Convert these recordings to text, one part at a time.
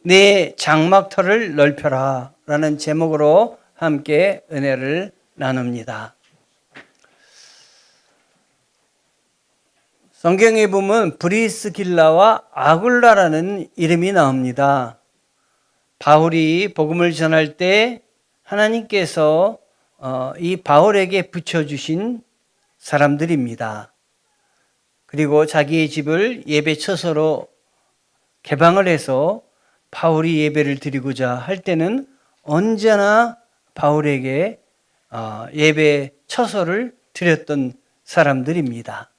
내 장막터를 넓혀라 라는 제목으로 함께 은혜를 나눕니다. 성경에 보면 브리스길라와 아굴라라는 이름이 나옵니다. 바울이 복음을 전할 때 하나님께서 이 바울에게 붙여주신 사람들입니다. 그리고 자기의 집을 예배 처소로 개방을 해서 바울이 예배를 드리고자 할 때는 언제나 바울에게 예배 처소를 드렸던 사람들입니다.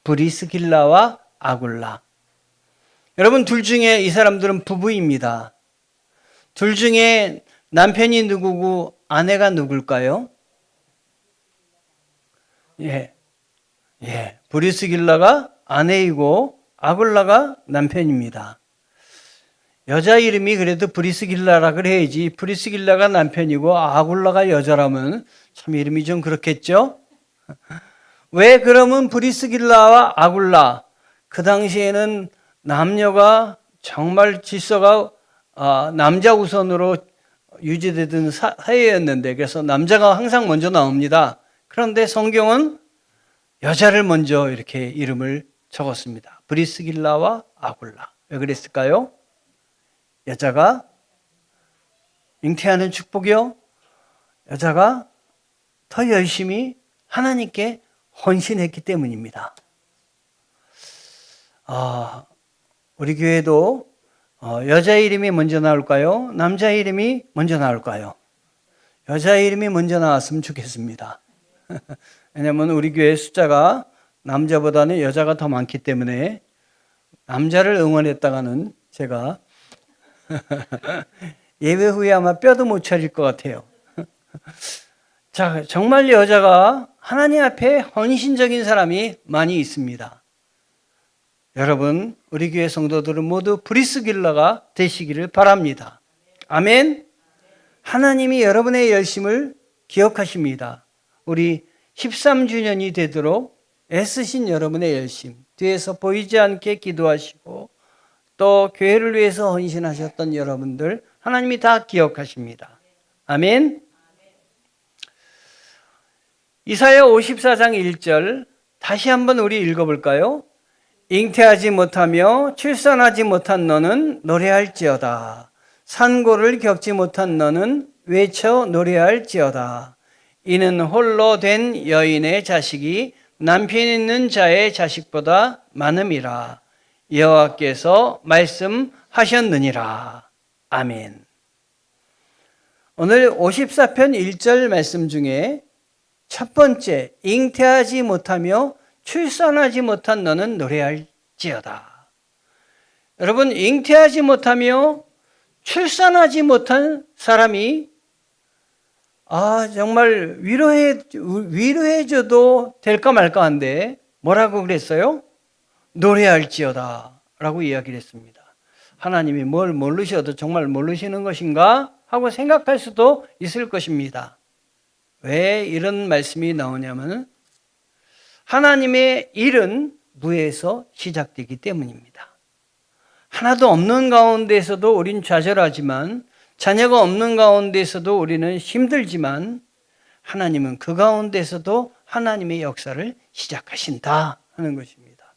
브리스길라와 아굴라. 여러분, 둘 중에 이 사람들은 부부입니다. 둘 중에 남편이 누구고 아내가 누굴까요? 브리스길라가 아내이고 아굴라가 남편입니다. 여자 이름이 그래도 브리스길라라 그래야지 브리스길라가 남편이고 아굴라가 여자라면 참 이름이 좀 그렇겠죠? 왜 그러면 브리스길라와 아굴라, 그 당시에는 남녀가 정말 질서가 남자 우선으로 유지되던 사회였는데, 그래서 남자가 항상 먼저 나옵니다. 그런데 성경은 여자를 먼저 이렇게 이름을 적었습니다. 브리스길라와 아굴라. 왜 그랬을까요? 여자가 잉태하는 축복이요. 여자가 더 열심히 하나님께 헌신했기 때문입니다. 우리 교회도 여자 이름이 먼저 나올까요? 남자 이름이 먼저 나올까요? 여자 이름이 먼저 나왔으면 좋겠습니다. 왜냐하면 우리 교회 숫자가 남자보다는 여자가 더 많기 때문에 남자를 응원했다가는 제가 예배 후에 아마 뼈도 못 차릴 것 같아요. 자, 정말 여자가 하나님 앞에 헌신적인 사람이 많이 있습니다. 여러분, 우리 교회 성도들은 모두 브리스길라가 되시기를 바랍니다. 아멘. 하나님이 여러분의 열심을 기억하십니다. 우리 13주년이 되도록 애쓰신 여러분의 열심, 뒤에서 보이지 않게 기도하시고 또 교회를 위해서 헌신하셨던 여러분들 하나님이 다 기억하십니다. 아멘. 이사야 54장 1절 다시 한번 우리 읽어볼까요? 잉태하지 못하며 출산하지 못한 너는 노래할지어다. 산고를 겪지 못한 너는 외쳐 노래할지어다. 이는 홀로 된 여인의 자식이 남편 있는 자의 자식보다 많음이라. 여호와께서 말씀하셨느니라. 아멘. 오늘 54편 1절 말씀 중에 첫 번째, 잉태하지 못하며 출산하지 못한 너는 노래할지어다. 여러분, 잉태하지 못하며 출산하지 못한 사람이 정말 위로해줘도 될까 말까 한데 뭐라고 그랬어요? 노래할지어다 라고 이야기를 했습니다. 하나님이 뭘 모르셔도 정말 모르시는 것인가 하고 생각할 수도 있을 것입니다. 왜 이런 말씀이 나오냐면 하나님의 일은 무에서 시작되기 때문입니다. 하나도 없는 가운데서도 우린 좌절하지만, 자녀가 없는 가운데서도 우리는 힘들지만 하나님은 그 가운데서도 하나님의 역사를 시작하신다 하는 것입니다.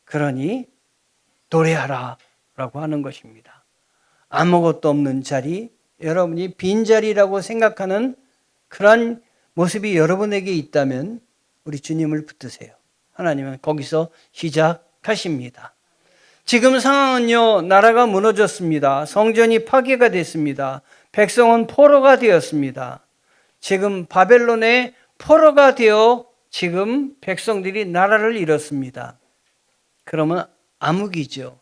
그러니 노래하라 라고 하는 것입니다. 아무것도 없는 자리, 여러분이 빈자리라고 생각하는 그런 모습이 여러분에게 있다면 우리 주님을 붙드세요. 하나님은 거기서 시작하십니다. 지금 상황은요, 나라가 무너졌습니다. 성전이 파괴가 됐습니다. 백성은 포로가 되었습니다. 지금 바벨론의 포로가 되어 지금 백성들이 나라를 잃었습니다. 그러면 암흑이죠.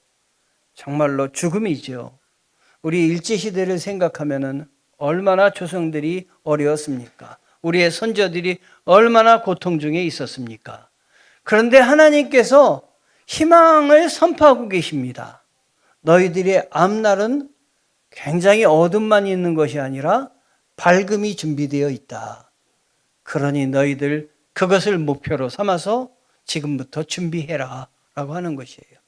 정말로 죽음이죠. 우리 일제시대를 생각하면 얼마나 조상들이 어려웠습니까? 우리의 선조들이 얼마나 고통 중에 있었습니까? 그런데 하나님께서 희망을 선포하고 계십니다. 너희들의 앞날은 굉장히 어둠만 있는 것이 아니라 밝음이 준비되어 있다. 그러니 너희들 그것을 목표로 삼아서 지금부터 준비해라 라고 하는 것이에요.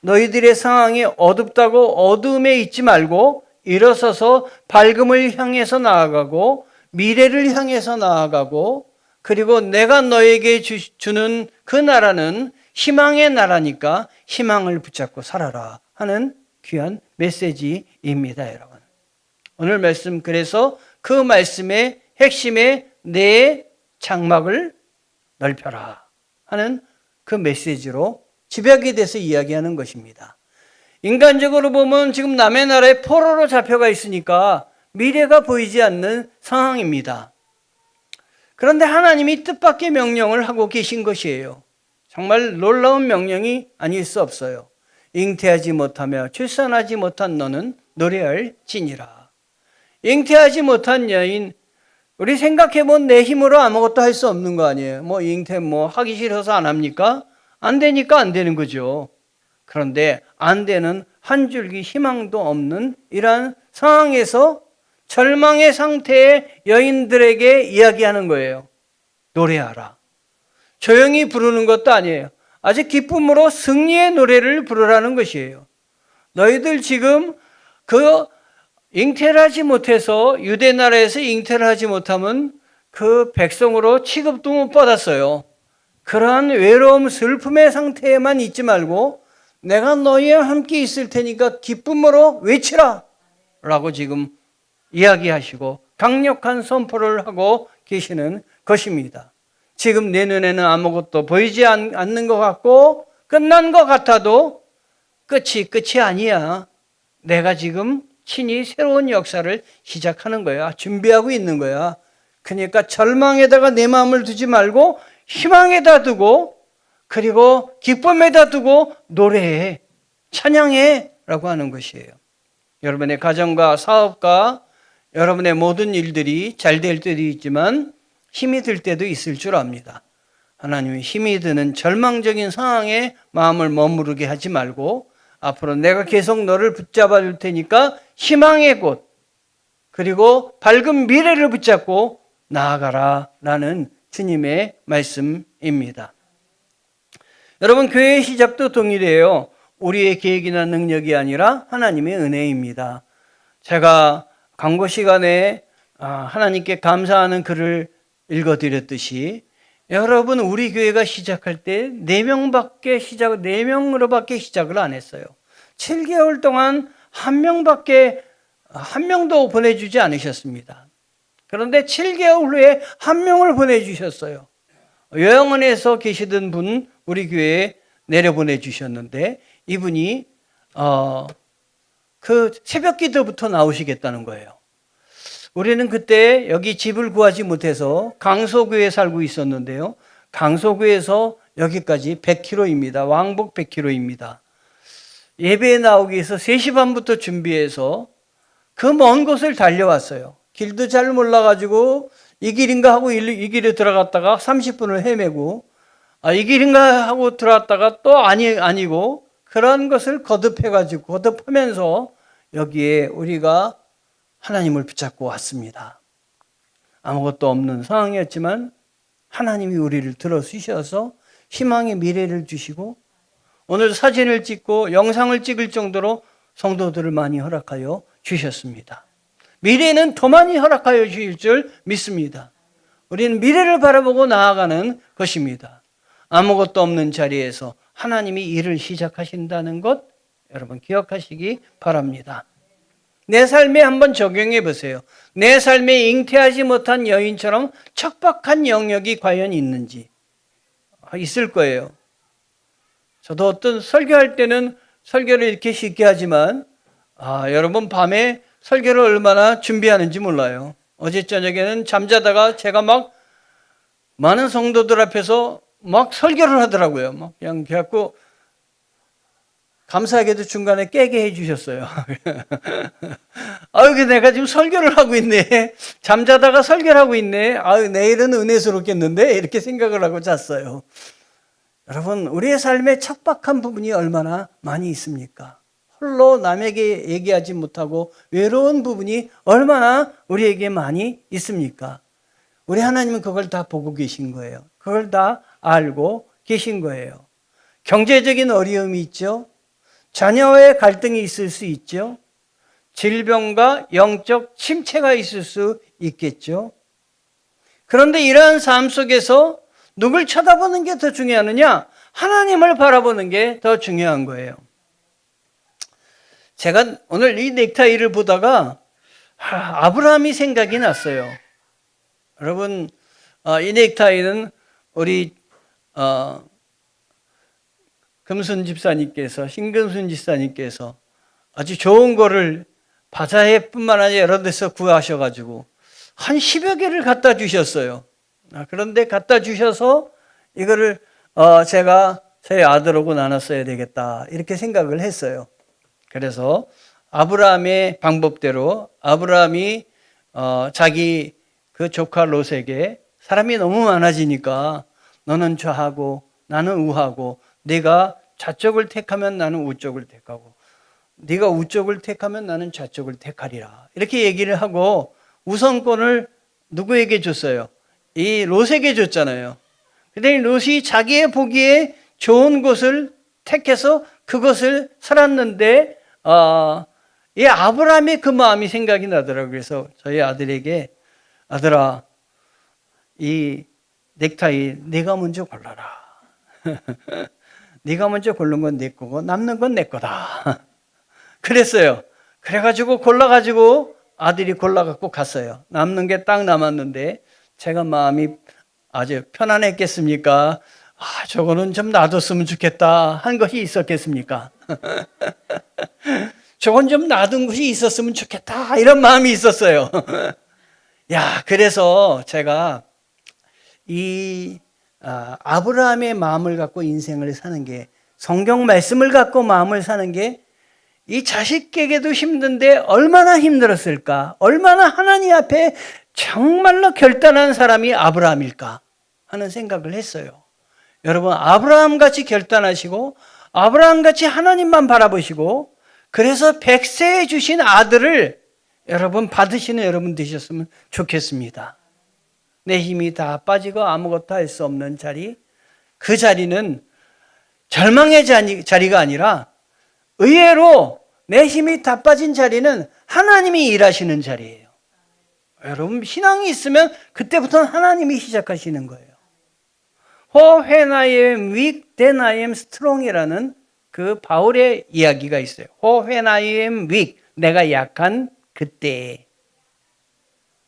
너희들의 상황이 어둡다고 어두움에 있지 말고 일어서서 밝음을 향해서 나아가고 미래를 향해서 나아가고, 그리고 내가 너에게 주는 그 나라는 희망의 나라니까 희망을 붙잡고 살아라 하는 귀한 메시지입니다, 여러분. 오늘 말씀, 그래서 그 말씀의 핵심에 내 장막을 넓혀라 하는 그 메시지로 집약에 대해서 이야기하는 것입니다. 인간적으로 보면 지금 남의 나라에 포로로 잡혀가 있으니까 미래가 보이지 않는 상황입니다. 그런데 하나님이 뜻밖의 명령을 하고 계신 것이에요. 정말 놀라운 명령이 아닐 수 없어요. 잉태하지 못하며 출산하지 못한 너는 노래할지니라. 잉태하지 못한 여인, 우리 생각해보면 내 힘으로 아무것도 할 수 없는 거 아니에요. 잉태 하기 싫어서 안 합니까? 안 되니까 안 되는 거죠. 그런데 안 되는 한 줄기 희망도 없는 이러한 상황에서 절망의 상태의 여인들에게 이야기하는 거예요. 노래하라. 조용히 부르는 것도 아니에요. 아주 기쁨으로 승리의 노래를 부르라는 것이에요. 너희들 지금 잉태를 하지 못해서, 유대 나라에서 잉태를 하지 못하면 그 백성으로 취급도 못 받았어요. 그러한 외로움, 슬픔의 상태에만 있지 말고 내가 너희와 함께 있을 테니까 기쁨으로 외치라 라고 지금 이야기하시고 강력한 선포를 하고 계시는 것입니다. 지금 내 눈에는 아무것도 보이지 않는 것 같고 끝난 것 같아도 끝이 아니야. 내가 지금 친히 새로운 역사를 시작하는 거야. 준비하고 있는 거야. 그러니까 절망에다가 내 마음을 두지 말고 희망에다 두고, 그리고 기쁨에다 두고 노래해, 찬양해 라고 하는 것이에요. 여러분의 가정과 사업과 여러분의 모든 일들이 잘 될 때도 있지만 힘이 들 때도 있을 줄 압니다. 하나님이 힘이 드는 절망적인 상황에 마음을 머무르게 하지 말고 앞으로 내가 계속 너를 붙잡아 줄 테니까 희망의 곳, 그리고 밝은 미래를 붙잡고 나아가라 라는 주님의 말씀입니다. 여러분, 교회의 시작도 동일해요. 우리의 계획이나 능력이 아니라 하나님의 은혜입니다. 제가 광고 시간에 하나님께 감사하는 글을 읽어드렸듯이, 여러분, 우리 교회가 시작할 때 4명으로밖에 시작을 안 했어요. 7개월 동안 한 명도 보내주지 않으셨습니다. 그런데 7개월 후에 한 명을 보내주셨어요. 요양원에서 계시던 분 우리 교회에 내려보내 주셨는데, 이분이 그 새벽 기도부터 나오시겠다는 거예요. 우리는 그때 여기 집을 구하지 못해서 강서구에 살고 있었는데요. 강서구에서 여기까지 100km입니다. 왕복 100km입니다. 예배에 나오기 위해서 3시 반부터 준비해서 그 먼 곳을 달려왔어요. 길도 잘 몰라가지고 이 길인가 하고 이 길에 들어갔다가 30분을 헤매고, 이 길인가 하고 들어갔다가 또 아니고, 그런 것을 거듭하면서 여기에 우리가 하나님을 붙잡고 왔습니다. 아무것도 없는 상황이었지만 하나님이 우리를 들어주셔서 희망의 미래를 주시고, 오늘 사진을 찍고 영상을 찍을 정도로 성도들을 많이 허락하여 주셨습니다. 미래는 더 많이 허락하여 주실 줄 믿습니다. 우리는 미래를 바라보고 나아가는 것입니다. 아무것도 없는 자리에서 하나님이 일을 시작하신다는 것, 여러분 기억하시기 바랍니다. 내 삶에 한번 적용해 보세요. 내 삶에 잉태하지 못한 여인처럼 척박한 영역이 과연 있는지. 있을 거예요. 저도 어떤 설교할 때는 설교를 이렇게 쉽게 하지만 여러분 밤에 설교를 얼마나 준비하는지 몰라요. 어제 저녁에는 잠자다가 제가 막 많은 성도들 앞에서 막 설교를 하더라고요. 그냥 그래갖고 감사하게도 중간에 깨게 해주셨어요. 내가 지금 설교를 하고 있네. 잠자다가 설교를 하고 있네. 내일은 은혜스럽겠는데? 이렇게 생각을 하고 잤어요. 여러분, 우리의 삶에 척박한 부분이 얼마나 많이 있습니까? 홀로 남에게 얘기하지 못하고 외로운 부분이 얼마나 우리에게 많이 있습니까? 우리 하나님은 그걸 다 보고 계신 거예요. 그걸 다 알고 계신 거예요. 경제적인 어려움이 있죠. 자녀와의 갈등이 있을 수 있죠. 질병과 영적 침체가 있을 수 있겠죠. 그런데 이러한 삶 속에서 누굴 쳐다보는 게 더 중요하느냐? 하나님을 바라보는 게 더 중요한 거예요. 제가 오늘 이 넥타이를 보다가 아브라함이 생각이 났어요. 여러분, 이 넥타이는 우리 금순 집사님께서, 신금순 집사님께서 아주 좋은 거를 바자회뿐만 아니라 여러 데서 구하셔가지고 한 10여 개를 갖다 주셨어요. 그런데 갖다 주셔서 이거를 제가 저희 아들하고 나눴어야 되겠다 이렇게 생각을 했어요. 그래서 아브라함의 방법대로 아브라함이 자기 그 조카 롯에게 사람이 너무 많아지니까 너는 좌하고 나는 우하고 네가 좌쪽을 택하면 나는 우쪽을 택하고 네가 우쪽을 택하면 나는 좌쪽을 택하리라 이렇게 얘기를 하고 우선권을 누구에게 줬어요? 이 롯에게 줬잖아요. 그런데 롯이 자기의 보기에 좋은 곳을 택해서 그것을 살았는데 이 아브라함의 그 마음이 생각이 나더라고요. 그래서 저희 아들에게 아들아 이 넥타이 네가 먼저 골라라. 네가 먼저 고른 건 네 거고 남는 건 내 거다. 그랬어요. 그래가지고 골라가지고 아들이 골라갖고 갔어요. 남는 게 딱 남았는데 제가 마음이 아주 편안했겠습니까? 저거는 좀 놔뒀으면 좋겠다 한 것이 있었겠습니까? 저건 좀 놔둔 것이 있었으면 좋겠다 이런 마음이 있었어요. 그래서 제가 이 아브라함의 마음을 갖고 인생을 사는 게 성경 말씀을 갖고 마음을 사는 게 이 자식에게도 힘든데 얼마나 힘들었을까? 얼마나 하나님 앞에 정말로 결단한 사람이 아브라함일까? 하는 생각을 했어요. 여러분 아브라함같이 결단하시고 아브라함같이 하나님만 바라보시고 그래서 100세에 주신 아들을 여러분 받으시는 여러분 되셨으면 좋겠습니다. 내 힘이 다 빠지고 아무것도 할 수 없는 자리, 그 자리는 절망의 자리가 아니라 의외로 내 힘이 다 빠진 자리는 하나님이 일하시는 자리예요. 여러분 신앙이 있으면 그때부터는 하나님이 시작하시는 거예요. When I am weak, then I am strong이라는 그 바울의 이야기가 있어요. When I am weak, 내가 약한 그때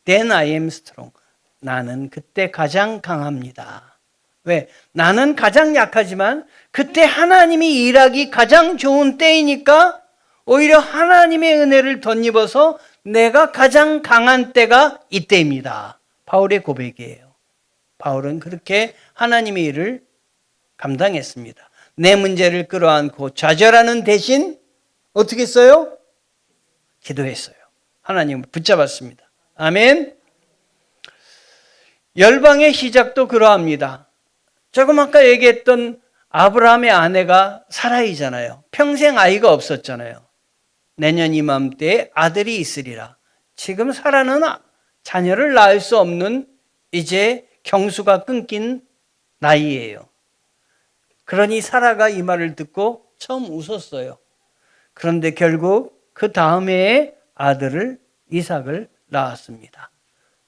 then I am strong. 나는 그때 가장 강합니다. 왜? 나는 가장 약하지만 그때 하나님이 일하기 가장 좋은 때이니까 오히려 하나님의 은혜를 덧입어서 내가 가장 강한 때가 이때입니다. 바울의 고백이에요. 바울은 그렇게 하나님의 일을 감당했습니다. 내 문제를 끌어안고 좌절하는 대신 어떻게 했어요? 기도했어요. 하나님을 붙잡았습니다. 아멘. 열방의 시작도 그러합니다. 조금 아까 얘기했던 아브라함의 아내가 사라이잖아요. 평생 아이가 없었잖아요. 내년 이맘때에 아들이 있으리라. 지금 사라는 자녀를 낳을 수 없는 이제 경수가 끊긴 나이예요. 그러니 사라가 이 말을 듣고 처음 웃었어요. 그런데 결국 그 다음 해에 아들을 이삭을 낳았습니다.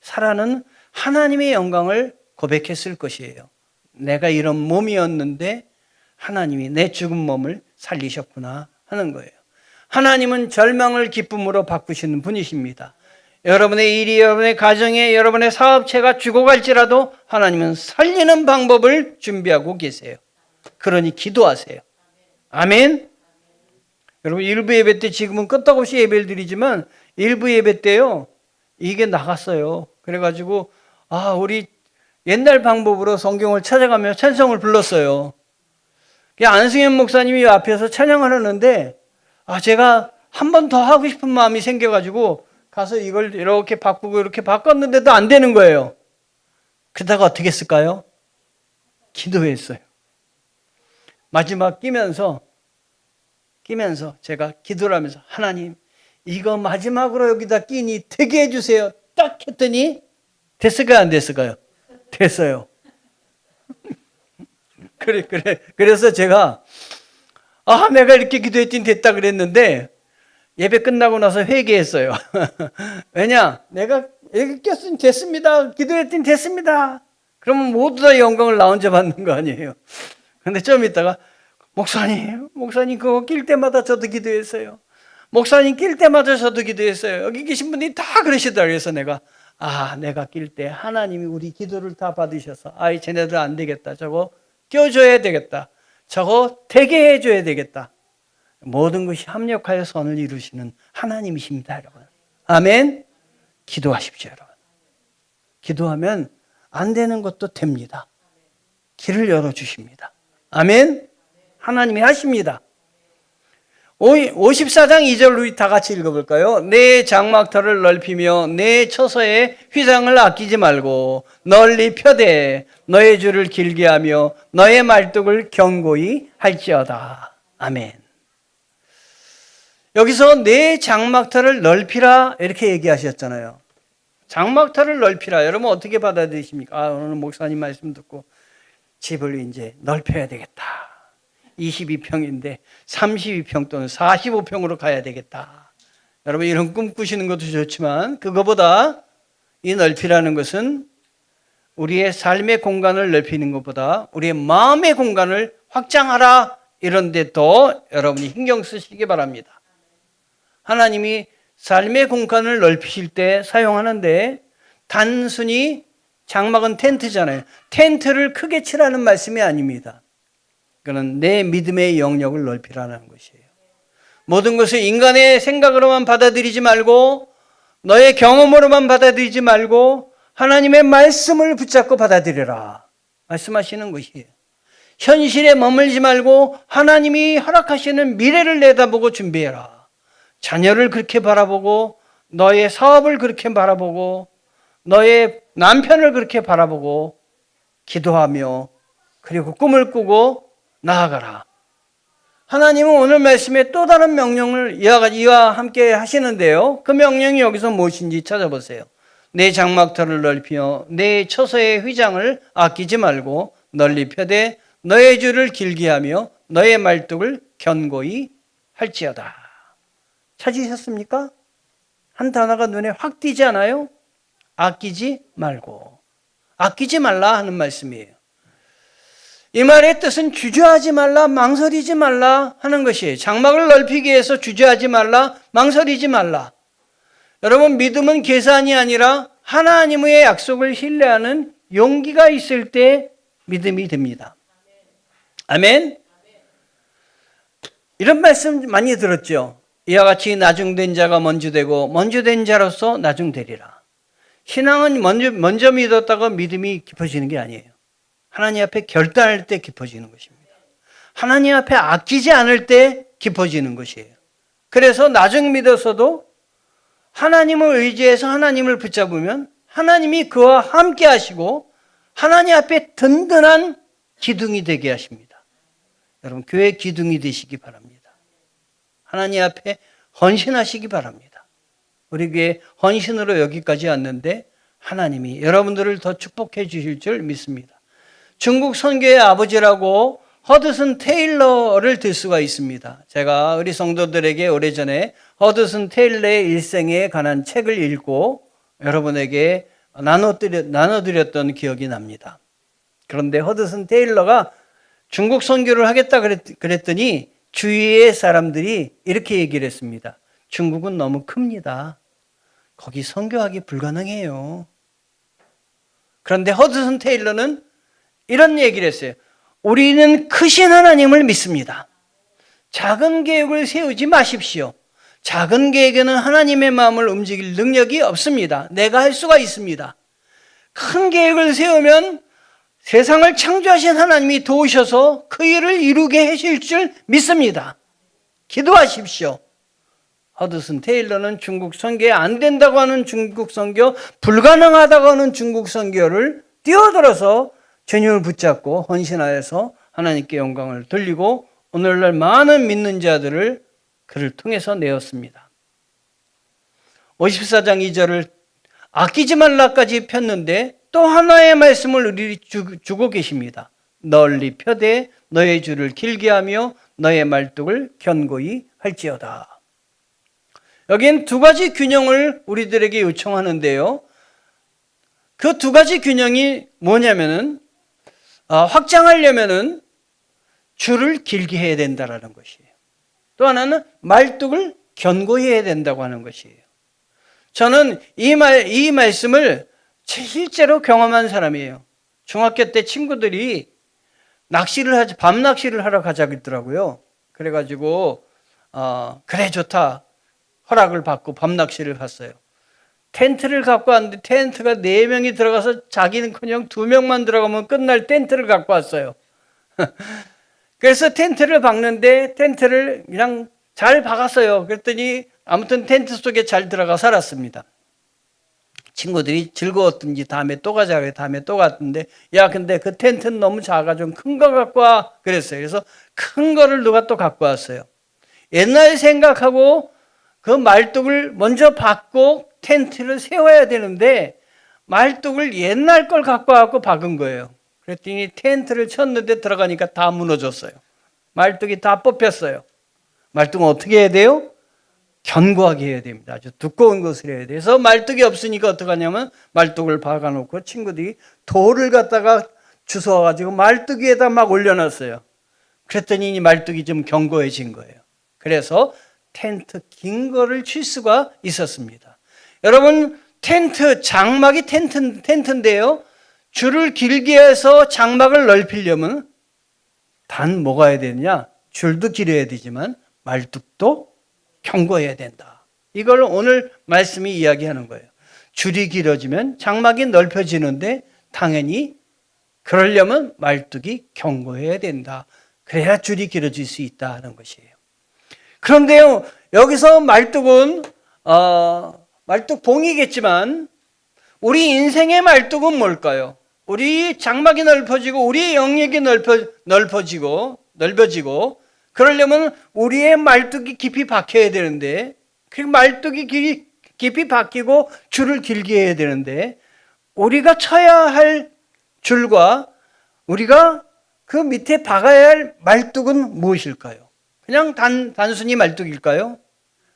사라는 하나님의 영광을 고백했을 것이에요. 내가 이런 몸이었는데 하나님이 내 죽은 몸을 살리셨구나 하는 거예요. 하나님은 절망을 기쁨으로 바꾸시는 분이십니다. 여러분의 일이, 여러분의 가정에, 여러분의 사업체가 죽어갈지라도 하나님은 살리는 방법을 준비하고 계세요. 그러니 기도하세요. 아멘. 여러분 일부 예배 때 지금은 끄떡없이 예배를 드리지만 일부 예배 때요 이게 나갔어요. 그래가지고 우리 옛날 방법으로 성경을 찾아가며 찬송을 불렀어요. 안승현 목사님이 앞에서 찬양을 하는데 제가 한 번 더 하고 싶은 마음이 생겨가지고 가서 이걸 이렇게 바꾸고 이렇게 바꿨는데도 안 되는 거예요. 그러다가 어떻게 했을까요? 기도했어요. 마지막 끼면서 제가 기도를 하면서 하나님 이거 마지막으로 여기다 끼니 되게 해주세요. 딱 했더니 됐을까요? 안 됐을까요? 됐어요. 그래서 제가 아, 내가 이렇게 기도했더니 됐다 그랬는데 예배 끝나고 나서 회개했어요. 왜냐? 내가 여기 꼈으니 됐습니다. 기도했더니 됐습니다. 그러면 모두 다 영광을 나 혼자 받는 거 아니에요. 근데 좀 있다가 목사님 그거 낄 때마다 저도 기도했어요. 목사님 낄 때마다 저도 기도했어요. 여기 계신 분들이 다 그러시더라고요. 그래서 내가 낄 때 하나님이 우리 기도를 다 받으셔서 쟤네들 안 되겠다. 저거 껴줘야 되겠다. 저거 되게 해줘야 되겠다. 모든 것이 합력하여 선을 이루시는 하나님이십니다, 여러분. 아멘. 기도하십시오, 여러분. 기도하면 안 되는 것도 됩니다. 길을 열어주십니다. 아멘. 하나님이 하십니다. 54장 2절 우리 다 같이 읽어볼까요? 내 장막터를 넓히며 내 처소의 휘장을 아끼지 말고 널리 펴되 너의 줄을 길게 하며 너의 말뚝을 견고히 할지어다. 아멘. 여기서 내 장막터를 넓히라 이렇게 얘기하셨잖아요. 장막터를 넓히라. 여러분 어떻게 받아들이십니까? 오늘 목사님 말씀 듣고 집을 이제 넓혀야 되겠다. 22평인데 32평 또는 45평으로 가야 되겠다. 여러분 이런 꿈 꾸시는 것도 좋지만 그거보다 이 넓히라는 것은 우리의 삶의 공간을 넓히는 것보다 우리의 마음의 공간을 확장하라 이런 데 더 여러분이 신경 쓰시기 바랍니다. 하나님이 삶의 공간을 넓히실 때 사용하는데 단순히 장막은 텐트잖아요. 텐트를 크게 치라는 말씀이 아닙니다. 그는 내 믿음의 영역을 넓히라는 것이에요. 모든 것을 인간의 생각으로만 받아들이지 말고 너의 경험으로만 받아들이지 말고 하나님의 말씀을 붙잡고 받아들여라 말씀하시는 것이에요. 현실에 머물지 말고 하나님이 허락하시는 미래를 내다보고 준비해라. 자녀를 그렇게 바라보고 너의 사업을 그렇게 바라보고 너의 남편을 그렇게 바라보고 기도하며 그리고 꿈을 꾸고 나아가라. 하나님은 오늘 말씀에 또 다른 명령을 이와 함께 하시는데요. 그 명령이 여기서 무엇인지 찾아보세요. 내 장막터를 넓히며 내 처소의 휘장을 아끼지 말고 널리 펴되 너의 줄을 길게 하며 너의 말뚝을 견고히 할지어다. 찾으셨습니까? 한 단어가 눈에 확 띄지 않아요? 아끼지 말고. 아끼지 말라 하는 말씀이에요. 이 말의 뜻은 주저하지 말라, 망설이지 말라 하는 것이에요. 장막을 넓히기 위해서 주저하지 말라, 망설이지 말라. 여러분 믿음은 계산이 아니라 하나님의 약속을 신뢰하는 용기가 있을 때 믿음이 됩니다. 아멘. 이런 말씀 많이 들었죠. 이와 같이 나중된 자가 먼저 되고 먼저 된 자로서 나중되리라. 신앙은 먼저 믿었다가 믿음이 깊어지는 게 아니에요. 하나님 앞에 결단할 때 깊어지는 것입니다. 하나님 앞에 아끼지 않을 때 깊어지는 것이에요. 그래서 나중 믿어서도 하나님을 의지해서 하나님을 붙잡으면 하나님이 그와 함께 하시고 하나님 앞에 든든한 기둥이 되게 하십니다. 여러분 교회 기둥이 되시기 바랍니다. 하나님 앞에 헌신하시기 바랍니다. 우리 교회 헌신으로 여기까지 왔는데 하나님이 여러분들을 더 축복해 주실 줄 믿습니다. 중국 선교의 아버지라고 허드슨 테일러를 들 수가 있습니다. 제가 우리 성도들에게 오래전에 허드슨 테일러의 일생에 관한 책을 읽고 여러분에게 나눠드렸던 기억이 납니다. 그런데 허드슨 테일러가 중국 선교를 하겠다 그랬더니 주위의 사람들이 이렇게 얘기를 했습니다. 중국은 너무 큽니다. 거기 선교하기 불가능해요. 그런데 허드슨 테일러는 이런 얘기를 했어요. 우리는 크신 하나님을 믿습니다. 작은 계획을 세우지 마십시오. 작은 계획에는 하나님의 마음을 움직일 능력이 없습니다. 내가 할 수가 있습니다. 큰 계획을 세우면 세상을 창조하신 하나님이 도우셔서 그 일을 이루게 하실 줄 믿습니다. 기도하십시오. 허드슨 테일러는 중국 선교에 안 된다고 하는 중국 선교, 불가능하다고 하는 중국 선교를 뛰어들어서 주님을 붙잡고 헌신하여서 하나님께 영광을 돌리고 오늘날 많은 믿는 자들을 그를 통해서 내었습니다. 54장 2절을 아끼지 말라까지 폈는데 또 하나의 말씀을 우리 주고 계십니다. 널리 펴되 너의 줄을 길게 하며 너의 말뚝을 견고히 할지어다. 여기엔 두 가지 균형을 우리들에게 요청하는데요. 그 두 가지 균형이 뭐냐면은 확장하려면은 줄을 길게 해야 된다라는 것이에요. 또 하나는 말뚝을 견고히 해야 된다고 하는 것이에요. 저는 이 말씀을 실제로 경험한 사람이에요. 중학교 때 친구들이 밤 낚시를 하러 가자고 했더라고요. 그래가지고 그래 좋다 허락을 받고 밤 낚시를 갔어요. 텐트를 갖고 왔는데 텐트가 4명이 들어가서 자기는커녕 2명만 들어가면 끝날 텐트를 갖고 왔어요. 그래서 텐트를 박는데 텐트를 그냥 잘 박았어요. 그랬더니 아무튼 텐트 속에 잘 들어가 살았습니다. 친구들이 즐거웠던지 다음에 또 가자 그래. 다음에 또 갔는데 야 근데 그 텐트는 너무 작아 좀 큰 거 갖고 와 그랬어요. 그래서 큰 거를 누가 또 갖고 왔어요. 옛날 생각하고 그 말뚝을 먼저 박고 텐트를 세워야 되는데 말뚝을 옛날 걸 갖고 와서 박은 거예요. 그랬더니 텐트를 쳤는데 들어가니까 다 무너졌어요. 말뚝이 다 뽑혔어요. 말뚝은 어떻게 해야 돼요? 견고하게 해야 됩니다. 아주 두꺼운 것을 해야 돼요. 그래서 말뚝이 없으니까 어떻게 하냐면 말뚝을 박아놓고 친구들이 돌을 갖다가 주워가지고 말뚝 위에다 막 올려놨어요. 그랬더니 이 말뚝이 좀 견고해진 거예요. 그래서 텐트 긴 거를 칠 수가 있었습니다. 여러분 장막이 텐트인데요. 줄을 길게 해서 장막을 넓히려면 단 뭐가 해야 되느냐? 줄도 길어야 되지만 말뚝도 견고해야 된다. 이걸 오늘 말씀이 이야기하는 거예요. 줄이 길어지면 장막이 넓혀지는데 당연히 그러려면 말뚝이 견고해야 된다. 그래야 줄이 길어질 수 있다 하는 것이에요. 그런데요, 여기서 말뚝은 말뚝봉이겠지만 우리 인생의 말뚝은 뭘까요? 우리 장막이 넓어지고 우리의 영역이 넓어지고 그러려면 우리의 말뚝이 깊이 박혀야 되는데 그 말뚝이 깊이 박히고 줄을 길게 해야 되는데 우리가 쳐야 할 줄과 우리가 그 밑에 박아야 할 말뚝은 무엇일까요? 그냥 단순히 말뚝일까요?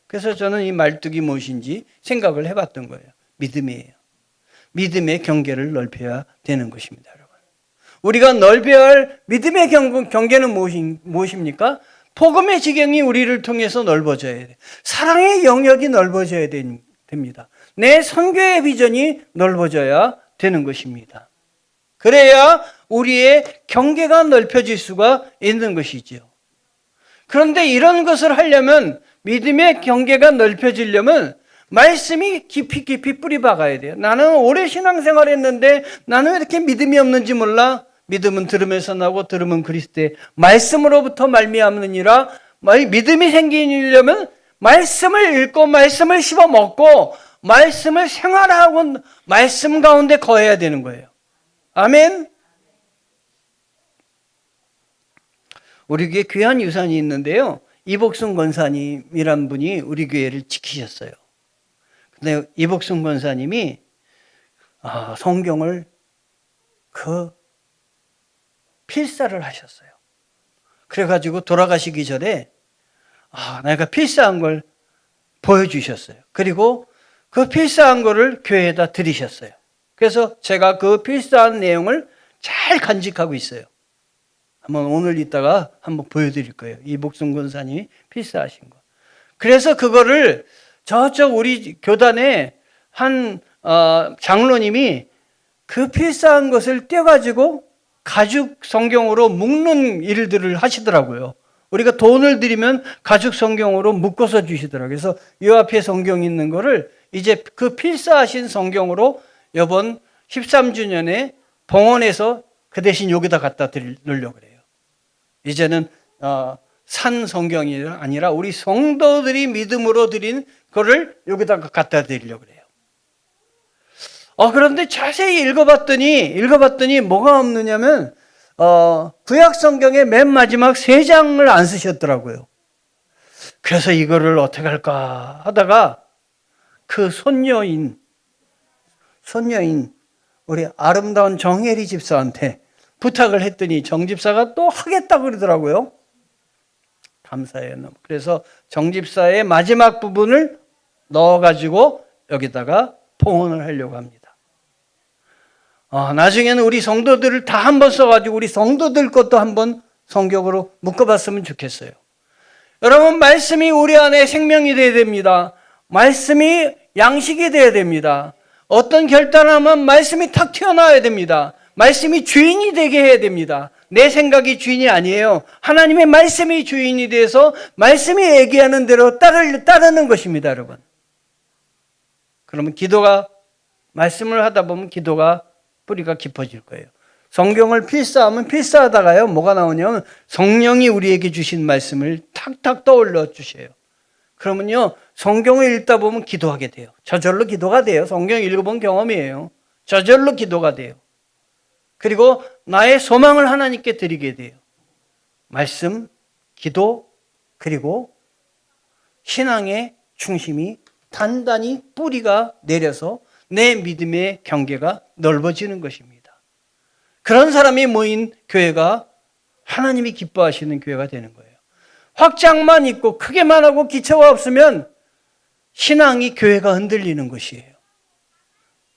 그래서 저는 이 말뚝이 무엇인지 생각을 해봤던 거예요. 믿음이에요. 믿음의 경계를 넓혀야 되는 것입니다, 여러분. 우리가 넓혀야 할 믿음의 경계는 무엇입니까? 복음의 지경이 우리를 통해서 넓어져야 돼요. 사랑의 영역이 넓어져야 됩니다. 내 선교의 비전이 넓어져야 되는 것입니다. 그래야 우리의 경계가 넓혀질 수가 있는 것이지요. 그런데 이런 것을 하려면 믿음의 경계가 넓혀지려면 말씀이 깊이 뿌리 박아야 돼요. 나는 오래 신앙생활 했는데 나는 왜 이렇게 믿음이 없는지 몰라? 믿음은 들음에서 나고 들음은 그리스도의 말씀으로부터 말미암느니라. 믿음이 생기려면 말씀을 읽고 말씀을 씹어 먹고 말씀을 생활하고 말씀 가운데 거해야 되는 거예요. 아멘. 우리 교회에 귀한 유산이 있는데요. 이복순 권사님이란 분이 우리 교회를 지키셨어요. 근데 이복순 권사님이 성경을 필사를 하셨어요. 그래가지고 돌아가시기 전에 내가 필사한 걸 보여주셨어요. 그리고 그 필사한 거를 교회에다 드리셨어요. 그래서 제가 그 필사한 내용을 잘 간직하고 있어요. 한번 오늘 이따가 한번 보여드릴 거예요. 이복순 권사님이 필사하신 거. 그래서 그거를 저쪽 우리 교단에 한 장로님이 그 필사한 것을 떼가지고 가죽 성경으로 묶는 일들을 하시더라고요. 우리가 돈을 드리면 가죽 성경으로 묶어서 주시더라고요. 그래서 이 앞에 성경 있는 거를 이제 그 필사하신 성경으로 이번 13주년에 봉헌해서 그 대신 여기다 갖다 드리려고 그래요. 이제는 산 성경이 아니라 우리 성도들이 믿음으로 드린 거를 여기다 갖다 드리려고 그래요. 그런데 자세히 읽어봤더니 뭐가 없느냐면 구약 성경의 맨 마지막 3장을 안 쓰셨더라고요. 그래서 이거를 어떻게 할까 하다가 그 손녀인 우리 아름다운 정혜리 집사한테 부탁을 했더니 정집사가 또 하겠다고 그러더라고요. 감사해요. 그래서 정집사의 마지막 부분을 넣어가지고 여기다가 봉헌을 하려고 합니다. 나중에는 우리 성도들을 다 한번 써가지고 우리 성도들 것도 한번 성경으로 묶어봤으면 좋겠어요. 여러분, 말씀이 우리 안에 생명이 되어야 됩니다. 말씀이 양식이 되어야 됩니다. 어떤 결단을 하면 말씀이 탁 튀어나와야 됩니다. 말씀이 주인이 되게 해야 됩니다. 내 생각이 주인이 아니에요. 하나님의 말씀이 주인이 돼서 말씀이 얘기하는 대로 따르는 것입니다, 여러분. 그러면 기도가, 말씀을 하다 보면 기도가 뿌리가 깊어질 거예요. 성경을 필사하면 필사하다가요, 뭐가 나오냐면 성령이 우리에게 주신 말씀을 탁탁 떠올려 주셔요. 그러면요, 성경을 읽다 보면 기도하게 돼요. 저절로 기도가 돼요. 성경 읽어본 경험이에요. 저절로 기도가 돼요. 그리고 나의 소망을 하나님께 드리게 돼요. 말씀, 기도, 그리고 신앙의 중심이 단단히 뿌리가 내려서 내 믿음의 경계가 넓어지는 것입니다. 그런 사람이 모인 교회가 하나님이 기뻐하시는 교회가 되는 거예요. 확장만 있고 크게만 하고 기초가 없으면 신앙이, 교회가 흔들리는 것이에요.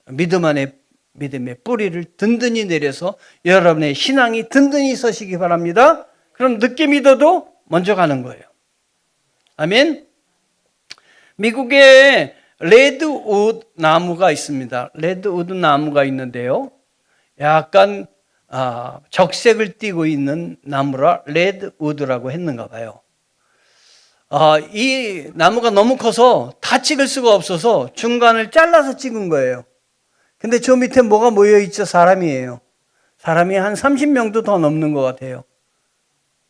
믿음 안에 믿음의 뿌리를 든든히 내려서 여러분의 신앙이 든든히 서시기 바랍니다. 그럼 늦게 믿어도 먼저 가는 거예요. 아멘. 미국에 레드우드 나무가 있습니다. 레드우드 나무가 있는데요, 약간 적색을 띠고 있는 나무라 레드우드라고 했는가 봐요. 이 나무가 너무 커서 다 찍을 수가 없어서 중간을 잘라서 찍은 거예요. 근데 저 밑에 뭐가 모여있죠? 사람이에요. 사람이 한 30명도 더 넘는 것 같아요.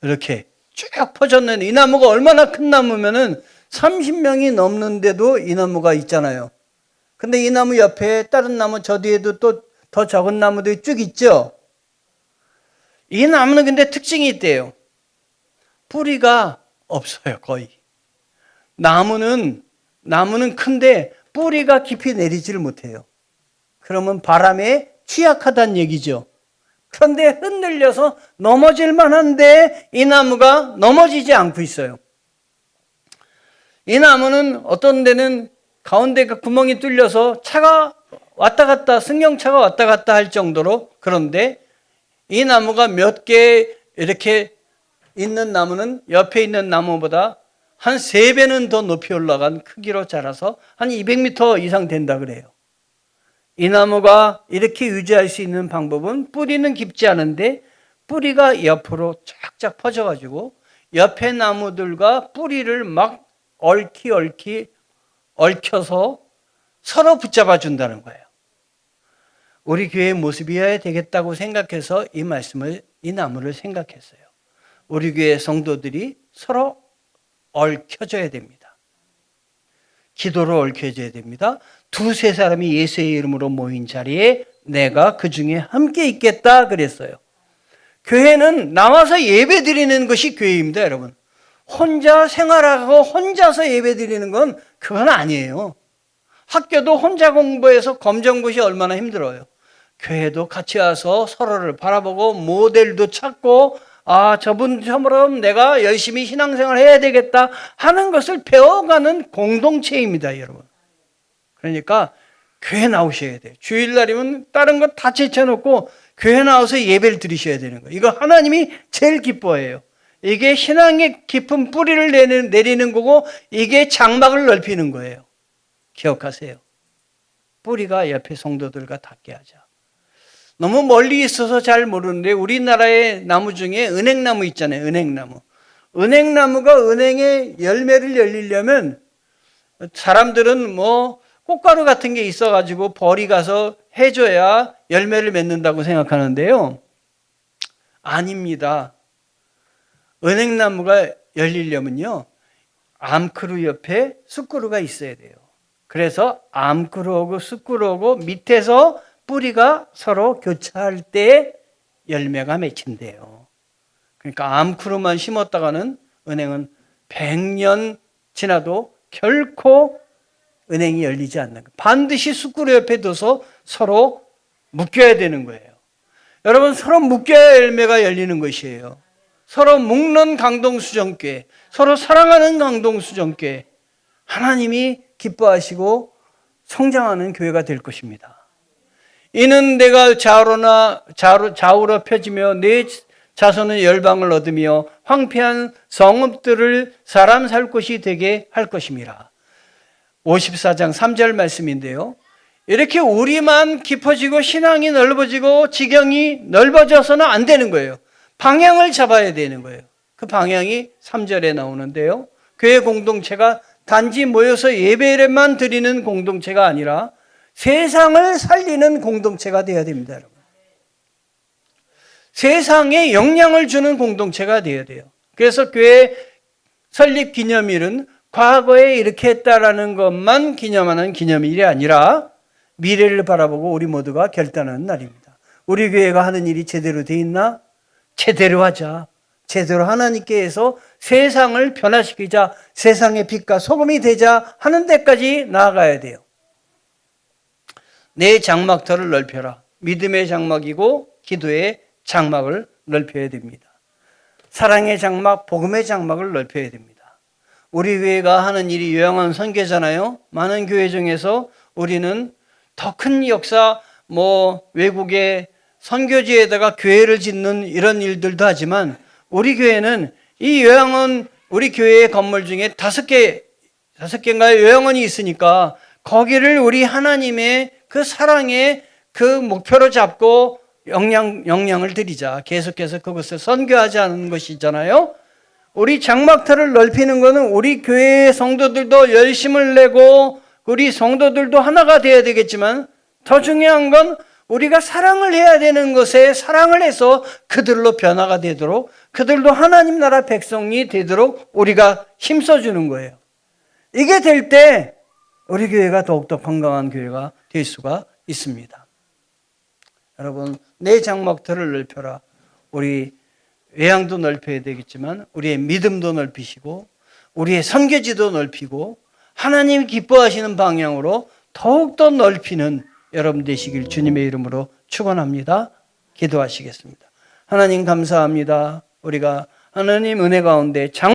이렇게 쭉 퍼졌는데, 이 나무가 얼마나 큰 나무면은 30명이 넘는데도 이 나무가 있잖아요. 근데 이 나무 옆에 다른 나무 저 뒤에도 또 더 적은 나무들이 쭉 있죠. 이 나무는 근데 특징이 있대요. 뿌리가 없어요, 거의. 나무는 큰데 뿌리가 깊이 내리지를 못해요. 그러면 바람에 취약하다는 얘기죠. 그런데 흔들려서 넘어질 만한데 이 나무가 넘어지지 않고 있어요. 이 나무는 어떤 데는 가운데가 구멍이 뚫려서 차가 왔다 갔다, 승용차가 왔다 갔다 할 정도로, 그런데 이 나무가 몇 개 이렇게 있는 나무는 옆에 있는 나무보다 한 3배는 더 높이 올라간 크기로 자라서 한 200m 이상 된다 그래요. 이 나무가 이렇게 유지할 수 있는 방법은 뿌리는 깊지 않은데 뿌리가 옆으로 쫙쫙 퍼져가지고 옆에 나무들과 뿌리를 막 얽혀서 서로 붙잡아 준다는 거예요. 우리 교회의 모습이어야 되겠다고 생각해서 이 말씀을, 이 나무를 생각했어요. 우리 교회 성도들이 서로 얽혀져야 됩니다. 기도로 얽혀져야 됩니다. 2-3 사람이 예수의 이름으로 모인 자리에 내가 그 중에 함께 있겠다 그랬어요. 교회는 나와서 예배 드리는 것이 교회입니다, 여러분. 혼자 생활하고 혼자서 예배 드리는 건 그건 아니에요. 학교도 혼자 공부해서 검정고시 얼마나 힘들어요. 교회도 같이 와서 서로를 바라보고 모델도 찾고, 저분처럼 내가 열심히 신앙생활 해야 되겠다 하는 것을 배워가는 공동체입니다, 여러분. 그러니까 교회 나오셔야 돼요. 주일날이면 다른 거 다 제쳐놓고 교회 나와서 예배를 드리셔야 되는 거예요. 이거 하나님이 제일 기뻐해요. 이게 신앙의 깊은 뿌리를 내리는 거고, 이게 장막을 넓히는 거예요. 기억하세요. 뿌리가 옆에 성도들과 닿게 하자. 너무 멀리 있어서 잘 모르는데 우리나라의 나무 중에 은행나무 있잖아요. 은행나무. 은행나무가 은행의 열매를 열리려면 사람들은 뭐 꽃가루 같은 게 있어가지고 벌이 가서 해줘야 열매를 맺는다고 생각하는데요. 아닙니다. 은행나무가 열리려면요, 암크루 옆에 숯그루가 있어야 돼요. 그래서 암크루하고 숯그루하고 밑에서 뿌리가 서로 교차할 때 열매가 맺힌대요. 그러니까 암크루만 심었다가는 은행은 100년 지나도 결코 은행이 열리지 않는 거예요. 반드시 숯그루 옆에 둬서 서로 묶여야 되는 거예요. 여러분, 서로 묶여야 열매가 열리는 것이에요. 서로 묶는 강동수정교회, 서로 사랑하는 강동수정교회, 하나님이 기뻐하시고 성장하는 교회가 될 것입니다. 이는 내가 좌우로 펴지며 내 자손은 열방을 얻으며 황폐한 성읍들을 사람 살 곳이 되게 할 것임이라. 54장 3절 말씀인데요. 이렇게 우리만 깊어지고 신앙이 넓어지고 지경이 넓어져서는 안 되는 거예요. 방향을 잡아야 되는 거예요. 그 방향이 3절에 나오는데요. 교회 공동체가 단지 모여서 예배만 드리는 공동체가 아니라 세상을 살리는 공동체가 되어야 됩니다, 여러분. 세상에 영향을 주는 공동체가 되어야 돼요. 그래서 교회 설립 기념일은 과거에 이렇게 했다라는 것만 기념하는 기념일이 아니라 미래를 바라보고 우리 모두가 결단하는 날입니다. 우리 교회가 하는 일이 제대로 돼 있나? 제대로 하자. 제대로 하나님께 해서 세상을 변화시키자. 세상의 빛과 소금이 되자 하는 데까지 나아가야 돼요. 내 장막터를 넓혀라. 믿음의 장막이고 기도의 장막을 넓혀야 됩니다. 사랑의 장막, 복음의 장막을 넓혀야 됩니다. 우리 교회가 하는 일이 요양원 선교잖아요. 많은 교회 중에서 우리는 더 큰 역사, 외국의 선교지에다가 교회를 짓는 이런 일들도 하지만 우리 교회는 이 요양원, 우리 교회의 건물 중에 5개인가요? 요양원이 있으니까 거기를 우리 하나님의 그 사랑의 그 목표로 잡고 영향을 드리자. 계속해서 그것을 선교하지 않는 것이잖아요. 우리 장막터를 넓히는 것은 우리 교회의 성도들도 열심을 내고 우리 성도들도 하나가 되어야 되겠지만 더 중요한 건 우리가 사랑을 해야 되는 것에 사랑을 해서 그들로 변화가 되도록 그들도 하나님 나라 백성이 되도록 우리가 힘써주는 거예요. 이게 될 때 우리 교회가 더욱더 건강한 교회가 될 수가 있습니다. 여러분, 내 장막터를 넓혀라. 우리 외양도 넓혀야 되겠지만 우리의 믿음도 넓히시고 우리의 선교지도 넓히고 하나님이 기뻐하시는 방향으로 더욱더 넓히는 여러분 되시길 주님의 이름으로 축원합니다. 기도하시겠습니다. 하나님 감사합니다. 우리가 하나님 은혜 가운데